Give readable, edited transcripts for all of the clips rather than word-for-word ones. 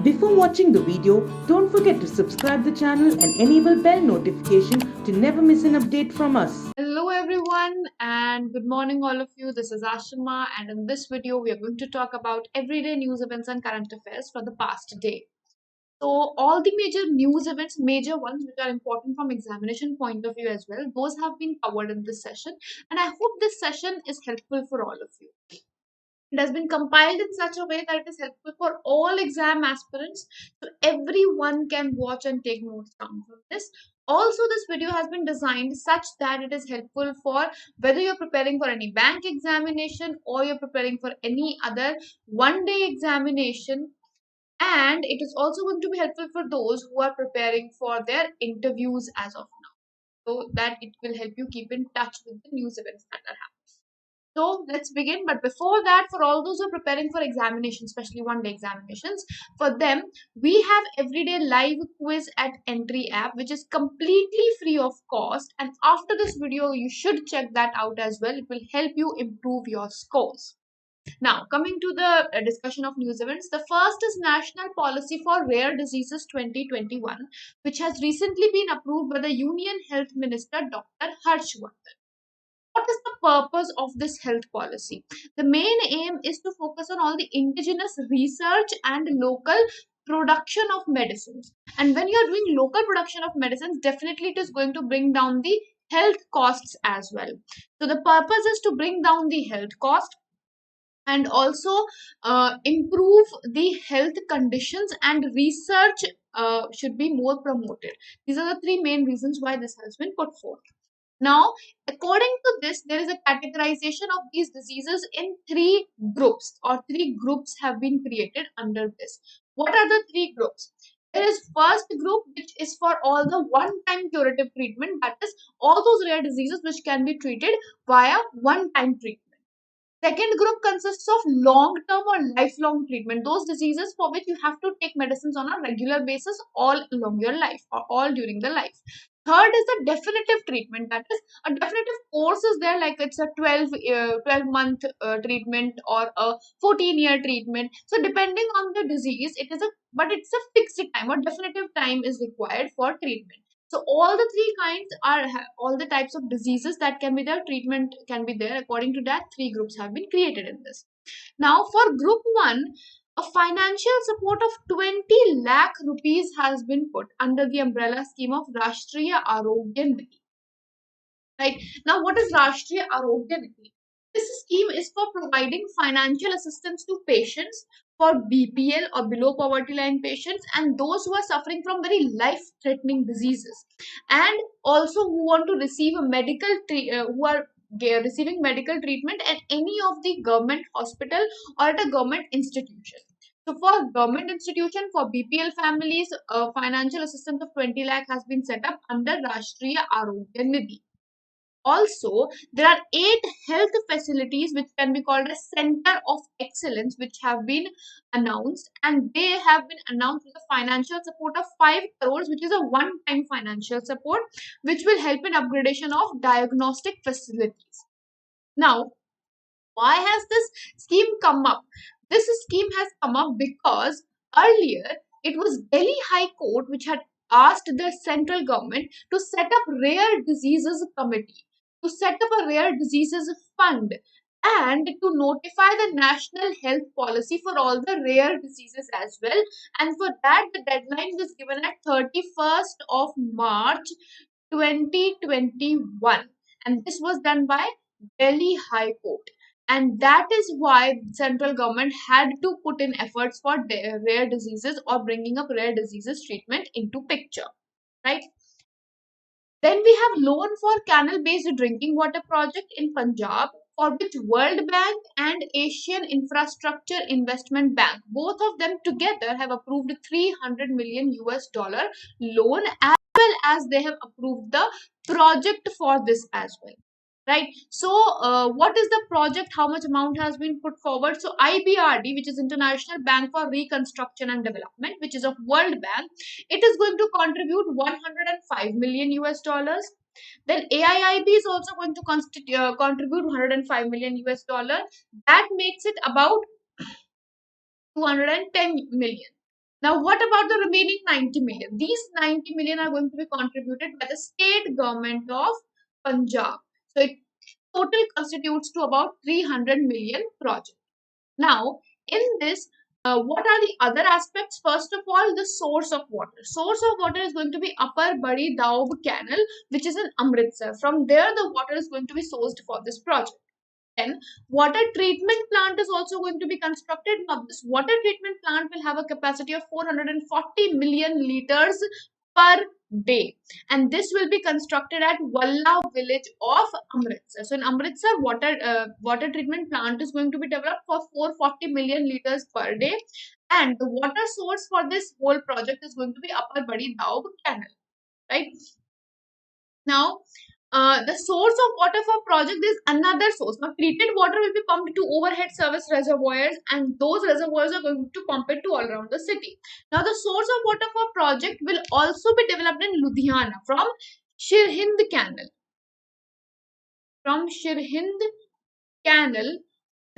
Before watching the video, don't forget to subscribe the channel and enable bell notification to never miss an update from us. Hello everyone and good morning all of you. This is Ashima and in this video we are going to talk about everyday news events and current affairs for the past day. So all the major news events, major ones which are important from examination point of view as well, those have been covered in this session and I hope this session is helpful for all of you. It has been compiled in such a way that it is helpful for all exam aspirants, so everyone can watch and take notes down from this. Also, this video has been designed such that it is helpful for whether you're preparing for any bank examination or you're preparing for any other one-day examination. And it is also going to be helpful for those who are preparing for their interviews as of now, so that it will help you keep in touch with the news events that are happening. So let's begin. But before that, for all those who are preparing for examinations, especially one-day examinations, for them, we have everyday live quiz at Entri app, which is completely free of cost. And after this video, you should check that out as well. It will help you improve your scores. Now, coming to the discussion of news events, the first is National Policy for Rare Diseases 2021, which has recently been approved by the Union Health Minister, Dr. Harshvardhan. What is the purpose of this health policy? The main aim is to focus on all the indigenous research and local production of medicines. And when you are doing local production of medicines, definitely it is going to bring down the health costs as well. So the purpose is to bring down the health cost and also improve the health conditions, and research should be more promoted. These are the three main reasons why this has been put forth. Now, according to this, there is a categorization of these diseases in three groups, or three groups have been created under this. What are the three groups? There is first group, which is for all the one-time curative treatment, that is all those rare diseases which can be treated via one-time treatment. Second group consists of long-term or lifelong treatment, those diseases for which you have to take medicines on a regular basis all along your life or all during the life. Third is the definitive treatment, that is a definitive course is there, like it's a 12-month treatment or a 14-year treatment. So depending on the disease, it's a fixed time or definitive time is required for treatment. So all the three kinds are all the types of diseases that can be there, treatment can be there. According to that, three groups have been created in this. Now for group 1, a financial support of 20 lakh rupees has been put under the umbrella scheme of Rashtriya Arogya Nidhi. Right. Now what is Rashtriya Arogya Nidhi? This scheme is for providing financial assistance to patients for BPL or below poverty line patients, and those who are suffering from very life-threatening diseases, and also who want to receive a who are receiving medical treatment at any of the government hospital or at a government institution. So for government institution, for BPL families, financial assistance of 20 lakh has been set up under Rashtriya Arogya Nidhi. Also, there are 8 health facilities which can be called a center of excellence, which have been announced, and they have been announced with a financial support of 5 crores, which is a one-time financial support, which will help in upgradation of diagnostic facilities. Now, why has this scheme come up? This scheme has come up because earlier it was Delhi High Court which had asked the central government to set up rare diseases committee, to set up a rare diseases fund, and to notify the national health policy for all the rare diseases as well. And for that, the deadline was given at 31st of March 2021, and this was done by Delhi High Court. And that is why central government had to put in efforts for rare diseases or bringing up rare diseases treatment into picture, right? Then we have loan for canal-based drinking water project in Punjab, for which World Bank and Asian Infrastructure Investment Bank, both of them together, have approved 300 million US dollar loan, as well as they have approved the project for this as well. Right. So, what is the project? How much amount has been put forward? So, IBRD, which is International Bank for Reconstruction and Development, which is of World Bank, it is going to contribute 105 million US dollars. Then AIIB is also going to contribute 105 million US dollar. That makes it about 210 million. Now, what about the remaining 90 million? These 90 million are going to be contributed by the state government of Punjab. So it total constitutes to about 300 million project. Now, in this, what are the other aspects? First of all, the source of water. Source of water is going to be Upper Badi Daub Canal, which is in Amritsar. From there, the water is going to be sourced for this project. Then, water treatment plant is also going to be constructed. Now, this water treatment plant will have a capacity of 440 million liters per day, and this will be constructed at Walla village of Amritsar. So in Amritsar, water treatment plant is going to be developed for 440 million liters per day, and the water source for this whole project is going to be Upper Badi Daub Canal. Right now, the source of water for project is another source. Now, treated water will be pumped to overhead service reservoirs, and those reservoirs are going to pump it to all around the city. Now, the source of water for project will also be developed in Ludhiana from Shirhind Canal. From Shirhind Canal,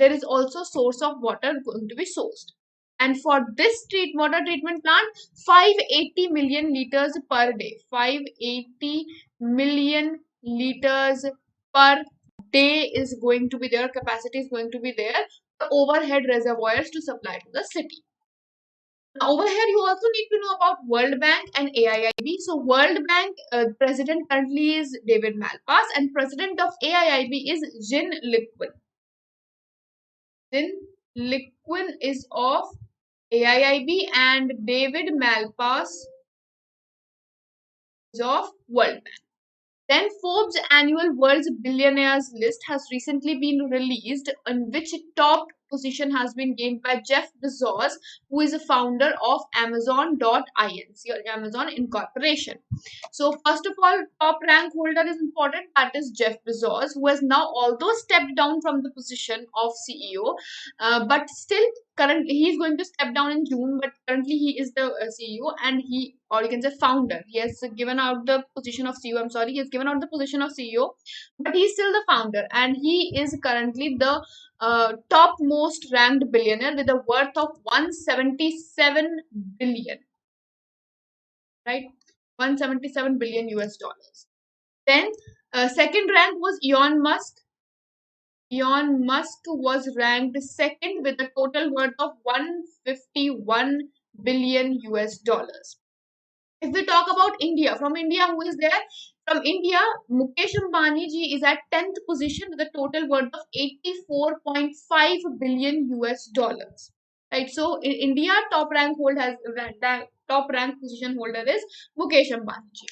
there is also source of water going to be sourced. And for this water treatment plant, 580 million liters per day. 580 million liters per day is going to be there. Capacity is going to be there. The overhead reservoirs to supply to the city. Now, over here, you also need to know about World Bank and AIIB. So, World Bank president currently is David Malpass, and president of AIIB is Jin Liquin. Jin Liquin is of AIIB, and David Malpass is of World Bank. Then Forbes annual World's Billionaires list has recently been released, in which top position has been gained by Jeff Bezos, who is a founder of Amazon.inc or Amazon Incorporation. So first of all, top rank holder is important. That is Jeff Bezos, who has now although stepped down from the position of CEO, but still currently he is going to step down in June. But currently he is the CEO, and he, or you can say founder. He has given out the position of CEO. I'm sorry, he has given out the position of CEO, but he is still the founder, and he is currently the top most ranked billionaire with a worth of 177 billion. Right, 177 billion US dollars. Then second rank was Elon Musk. Elon Musk was ranked second with a total worth of 151 billion US dollars. If we talk about India, from India, who is there? From India, Mukesh Ambani ji is at 10th position with a total worth of 84.5 billion US dollars. Right. So in India, top rank position holder is Mukesh Ambani ji.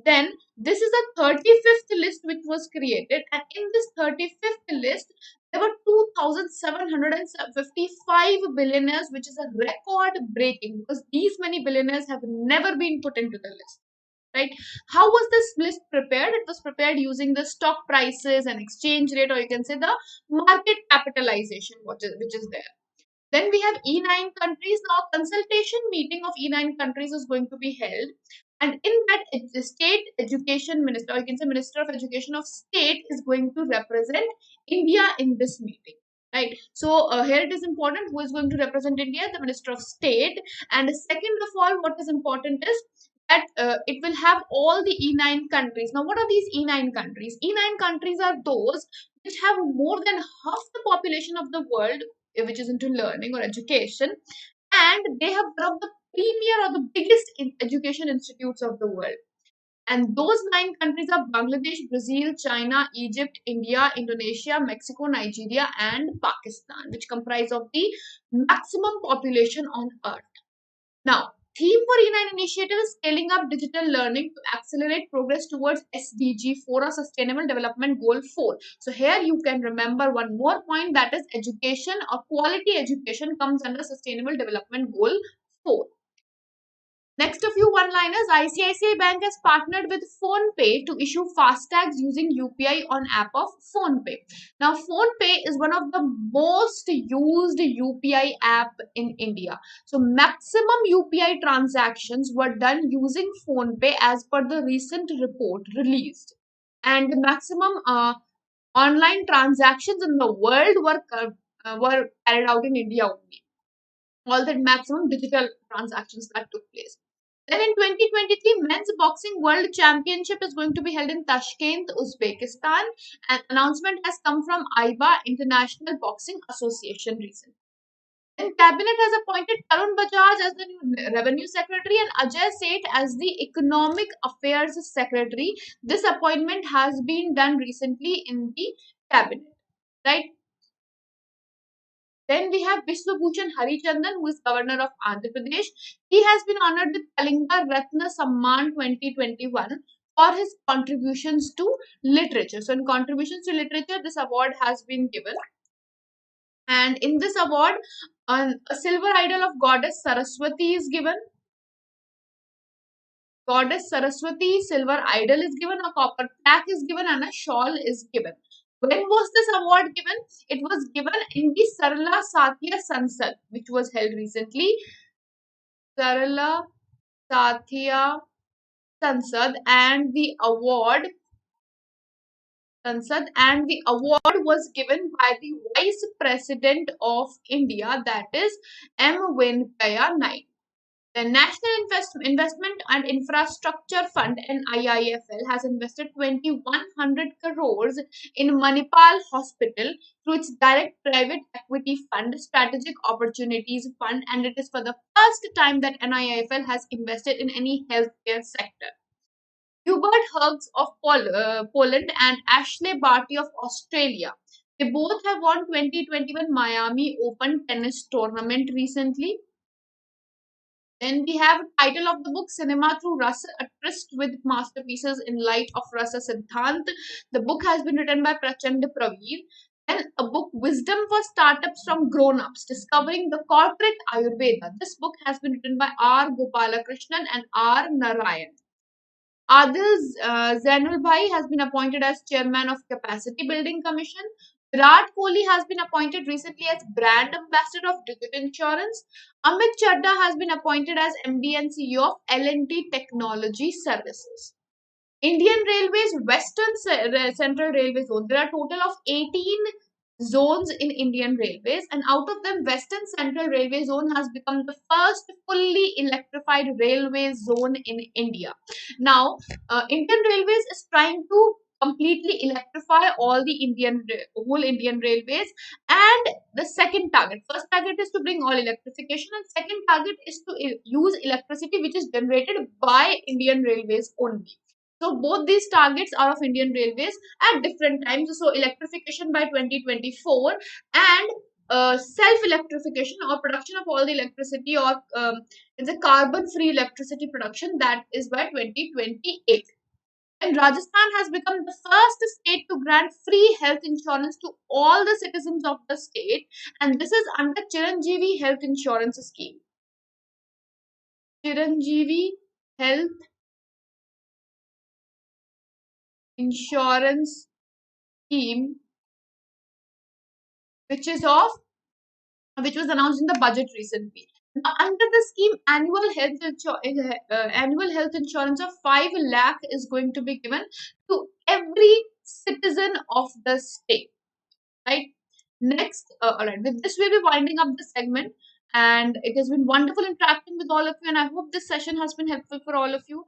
Then this is the 35th list which was created, and in this 35th list, there were 2,755 billionaires, which is a record breaking, because these many billionaires have never been put into the list. Right? How was this list prepared? It was prepared using the stock prices and exchange rate, or you can say the market capitalization, which is there. Then we have E9 countries. Now, consultation meeting of E9 countries is going to be held, and in that, the state education minister, or you can say Minister of Education of State, is going to represent India in this meeting. Right. So here it is important who is going to represent India, the Minister of State. And second of all, what is important is that it will have all the E9 countries. Now, what are these E9 countries? E9 countries are those which have more than half the population of the world, which is into learning or education, and they have one of the premier or the biggest education institutes of the world. And those 9 countries are Bangladesh, Brazil, China, Egypt, India, Indonesia, Mexico, Nigeria, and Pakistan, which comprise of the maximum population on earth. Now, theme for E9 initiative is scaling up digital learning to accelerate progress towards SDG 4 or Sustainable Development Goal 4. So here you can remember one more point, that is education or quality education comes under Sustainable Development Goal 4. Next, a few one-liners. ICICI Bank has partnered with PhonePe to issue FASTags using UPI on app of PhonePe. Now, PhonePe is one of the most used UPI app in India. So, maximum UPI transactions were done using PhonePe as per the recent report released. And the maximum online transactions in the world were carried out in India only. all the maximum digital transactions that took place. Then in 2023, Men's Boxing World Championship is going to be held in Tashkent, Uzbekistan. An announcement has come from IBA, International Boxing Association, recently. Then Cabinet has appointed Tarun Bajaj as the new Revenue Secretary and Ajay Seth as the Economic Affairs Secretary. This appointment has been done recently in the Cabinet, right? Then we have Vishwabhushan Harichandan, who is Governor of Andhra Pradesh. He has been honored with Kalinga Ratna Samman 2021 for his contributions to literature. So, in contributions to literature, this award has been given. And in this award, a silver idol of goddess Saraswati is given. Goddess Saraswati silver idol is given, a copper plaque is given, and a shawl is given. When was this award given? It was given in the Sarala Satya Sansad, which was held recently. Sarala Satya Sansad, and the award was given by the Vice President of India, that is M. Venkaiah Naidu. The National Investment and Infrastructure Fund (NIIFL) has invested 2,100 crores in Manipal Hospital through its direct private equity fund, Strategic Opportunities Fund, and it is for the first time that NIIFL has invested in any healthcare sector. Hubert Hughes of Poland and Ashley Barty of Australia. They both have won 2021 Miami Open tennis tournament recently. Then we have title of the book Cinema Through Rasa, a tryst with masterpieces in light of Rasa Siddhant. The book has been written by Prachand Praveer. Then a book Wisdom for Startups from Grown-ups, Discovering the Corporate Ayurveda. This book has been written by R. Gopalakrishnan and R. Narayan. Adil Zainul Bhai has been appointed as chairman of Capacity Building Commission. Virat Kohli has been appointed recently as brand ambassador of Digit Insurance. Amit Chadda has been appointed as MD and CEO of L&T Technology Services. Indian Railways Western Central Railway Zone. There are a total of 18 zones in Indian Railways, and out of them, Western Central Railway Zone has become the first fully electrified railway zone in India. Now, Indian Railways is trying to completely electrify all the whole Indian railways, and the second target, first target is to bring all electrification, and second target is to use electricity which is generated by Indian Railways only. So both these targets are of Indian Railways at different times. So electrification by 2024 and self-electrification or production of all the electricity, or it's a carbon-free electricity production, that is by 2028. And Rajasthan has become the first state to grant free health insurance to all the citizens of the state, and this is under Chiranjeevi Health Insurance Scheme. Chiranjeevi Health Insurance Scheme, which was announced in the budget recently. Now, under the scheme, annual health insurance of 5 lakh is going to be given to every citizen of the state. Right. Next, all right. With this, we'll be winding up the segment, and it has been wonderful interacting with all of you. And I hope this session has been helpful for all of you.